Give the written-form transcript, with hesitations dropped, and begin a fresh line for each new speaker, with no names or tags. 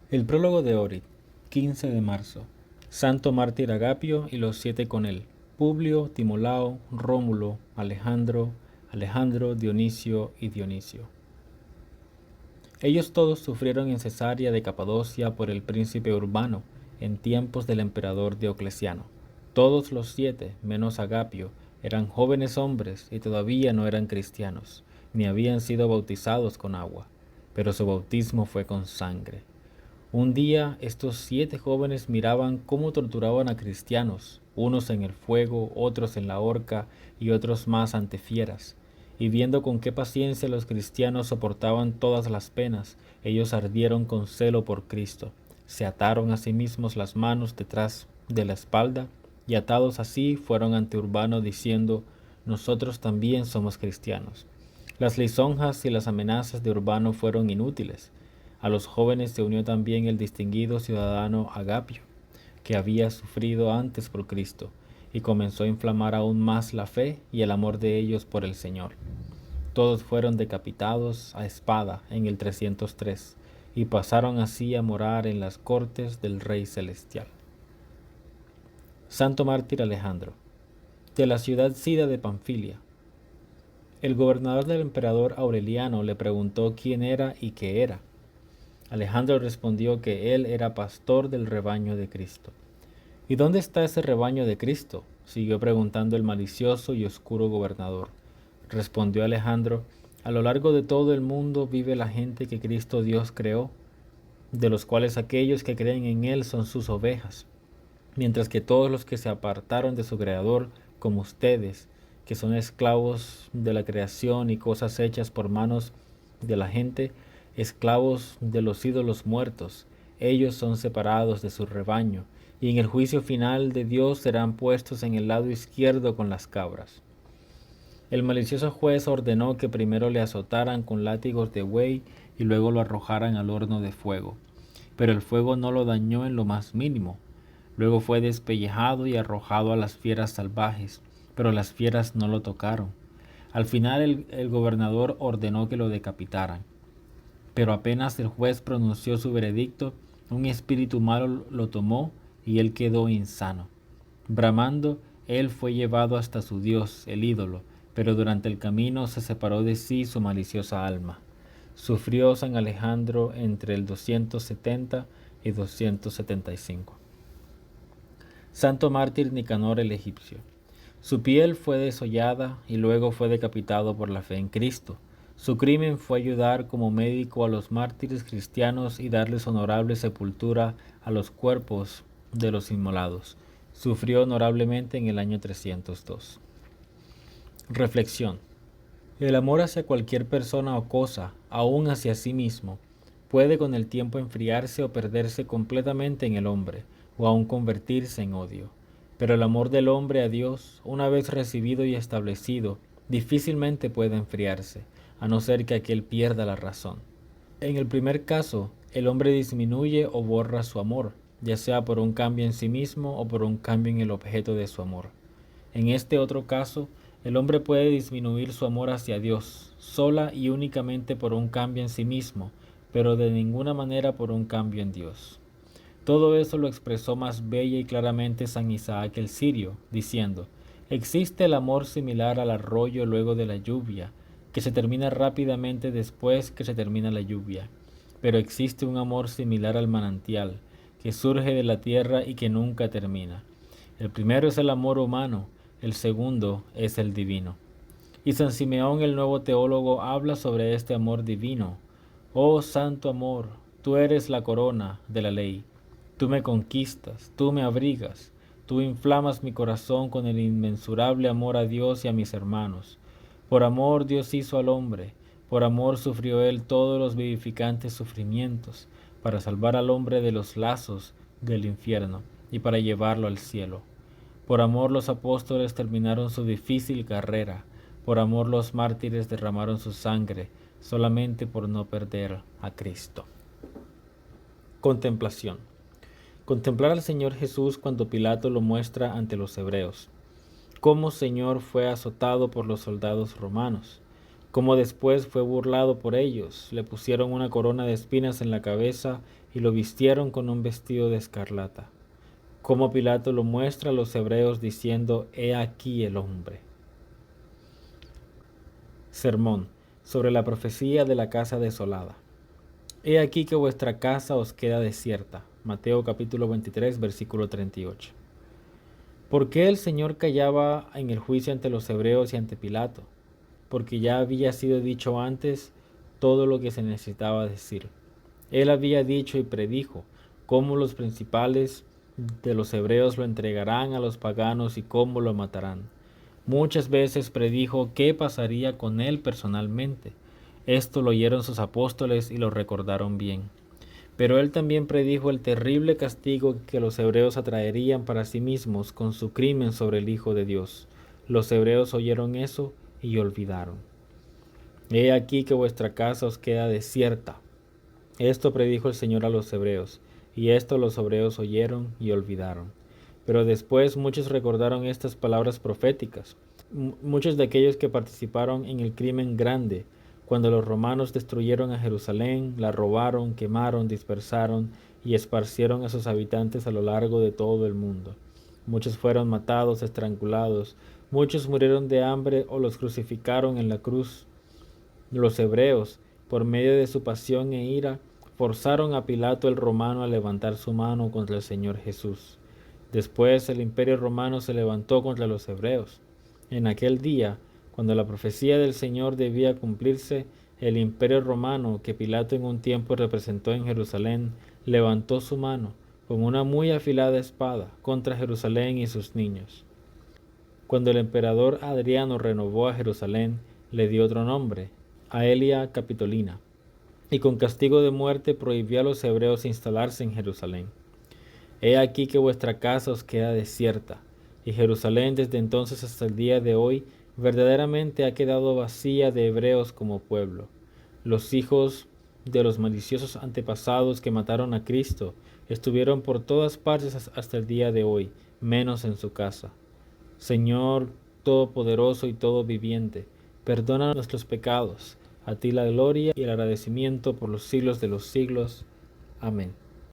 El prólogo de Orid, 15 de marzo. Santo mártir Agapio y los 7 con él: Publio, Timolao, Rómulo, Alejandro, Dionisio y Dionisio. Ellos todos sufrieron en Cesarea de Capadocia por el príncipe Urbano, en tiempos del emperador Diocleciano. Todos los 7, menos Agapio, eran jóvenes hombres y todavía no eran cristianos, ni habían sido bautizados con agua, pero su bautismo fue con sangre. Un día estos 7 jóvenes miraban cómo torturaban a cristianos, unos en el fuego, otros en la horca y otros más ante fieras. Y viendo con qué paciencia los cristianos soportaban todas las penas, ellos ardieron con celo por Cristo. Se ataron a sí mismos las manos detrás de la espalda y atados así fueron ante Urbano diciendo: nosotros también somos cristianos. Las lisonjas y las amenazas de Urbano fueron inútiles. A los jóvenes se unió también el distinguido ciudadano Agapio, que había sufrido antes por Cristo, y comenzó a inflamar aún más la fe y el amor de ellos por el Señor. Todos fueron decapitados a espada en el 303, y pasaron así a morar en las cortes del Rey Celestial. Santo mártir Alejandro, de la ciudad Sida de Panfilia. El gobernador del emperador Aureliano le preguntó quién era y qué era. Alejandro respondió que él era pastor del rebaño de Cristo. ¿Y dónde está ese rebaño de Cristo?, siguió preguntando el malicioso y oscuro gobernador. Respondió Alejandro: a lo largo de todo el mundo vive la gente que Cristo Dios creó, de los cuales aquellos que creen en Él son sus ovejas, mientras que todos los que se apartaron de su Creador, como ustedes, que son esclavos de la creación y cosas hechas por manos de la gente, esclavos de los ídolos muertos, ellos son separados de su rebaño, y en el juicio final de Dios serán puestos en el lado izquierdo con las cabras. El malicioso juez ordenó que primero le azotaran con látigos de buey y luego lo arrojaran al horno de fuego, pero el fuego no lo dañó en lo más mínimo. Luego fue despellejado y arrojado a las fieras salvajes, pero las fieras no lo tocaron. Al final el gobernador ordenó que lo decapitaran. Pero apenas el juez pronunció su veredicto, un espíritu malo lo tomó y él quedó insano. Bramando, él fue llevado hasta su dios, el ídolo, pero durante el camino se separó de sí su maliciosa alma. Sufrió San Alejandro entre el 270 y 275. Santo mártir Nicanor el egipcio. Su piel fue desollada y luego fue decapitado por la fe en Cristo. Su crimen fue ayudar como médico a los mártires cristianos y darles honorable sepultura a los cuerpos de los inmolados. Sufrió honorablemente en el año 302. Reflexión. El amor hacia cualquier persona o cosa, aun hacia sí mismo, puede con el tiempo enfriarse o perderse completamente en el hombre, o aun convertirse en odio. Pero el amor del hombre a Dios, una vez recibido y establecido, difícilmente puede enfriarse, a no ser que aquel pierda la razón. En el primer caso, el hombre disminuye o borra su amor, ya sea por un cambio en sí mismo o por un cambio en el objeto de su amor. En este otro caso, el hombre puede disminuir su amor hacia Dios, sola y únicamente por un cambio en sí mismo, pero de ninguna manera por un cambio en Dios. Todo eso lo expresó más bella y claramente San Isaac el Sirio, diciendo: existe el amor similar al arroyo luego de la lluvia, que se termina rápidamente después que se termina la lluvia. Pero existe un amor similar al manantial, que surge de la tierra y que nunca termina. El primero es el amor humano, el segundo es el divino. Y San Simeón el nuevo teólogo habla sobre este amor divino. Oh santo amor, tú eres la corona de la ley. Tú me conquistas, tú me abrigas, tú inflamas mi corazón con el inmensurable amor a Dios y a mis hermanos. Por amor Dios hizo al hombre, por amor sufrió él todos los vivificantes sufrimientos, para salvar al hombre de los lazos del infierno y para llevarlo al cielo. Por amor los apóstoles terminaron su difícil carrera, por amor los mártires derramaron su sangre, solamente por no perder a Cristo. Contemplación. Contemplar al Señor Jesús cuando Pilato lo muestra ante los hebreos. Cómo Señor fue azotado por los soldados romanos. Cómo después fue burlado por ellos, le pusieron una corona de espinas en la cabeza y lo vistieron con un vestido de escarlata. Cómo Pilato lo muestra a los hebreos diciendo: He aquí el hombre. Sermón sobre la profecía de la casa desolada. He aquí que vuestra casa os queda desierta. Mateo capítulo 23, versículo 38. ¿Por qué el Señor callaba en el juicio ante los hebreos y ante Pilato? Porque ya había sido dicho antes todo lo que se necesitaba decir. Él había dicho y predijo cómo los principales de los hebreos lo entregarán a los paganos y cómo lo matarán. Muchas veces predijo qué pasaría con él personalmente. Esto lo oyeron sus apóstoles y lo recordaron bien. Pero él también predijo el terrible castigo que los hebreos atraerían para sí mismos con su crimen sobre el Hijo de Dios. Los hebreos oyeron eso y olvidaron. He aquí que vuestra casa os queda desierta. Esto predijo el Señor a los hebreos, y esto los hebreos oyeron y olvidaron. Pero después muchos recordaron estas palabras proféticas. Muchos de aquellos que participaron en el crimen grande, cuando los romanos destruyeron a Jerusalén, la robaron, quemaron, dispersaron y esparcieron a sus habitantes a lo largo de todo el mundo. Muchos fueron matados, estrangulados, muchos murieron de hambre o los crucificaron en la cruz. Los hebreos, por medio de su pasión e ira, forzaron a Pilato el romano a levantar su mano contra el Señor Jesús. Después el imperio romano se levantó contra los hebreos. En aquel día, cuando la profecía del Señor debía cumplirse, el imperio romano, que Pilato en un tiempo representó en Jerusalén, levantó su mano con una muy afilada espada contra Jerusalén y sus niños. Cuando el emperador Adriano renovó a Jerusalén, le dio otro nombre, Aelia Capitolina, y con castigo de muerte prohibió a los hebreos instalarse en Jerusalén. He aquí que vuestra casa os queda desierta, y Jerusalén desde entonces hasta el día de hoy verdaderamente ha quedado vacía de hebreos como pueblo. Los hijos de los maliciosos antepasados que mataron a Cristo estuvieron por todas partes hasta el día de hoy, menos en su casa. Señor Todopoderoso y Todo Viviente, perdona nuestros pecados. A ti la gloria y el agradecimiento por los siglos de los siglos. Amén.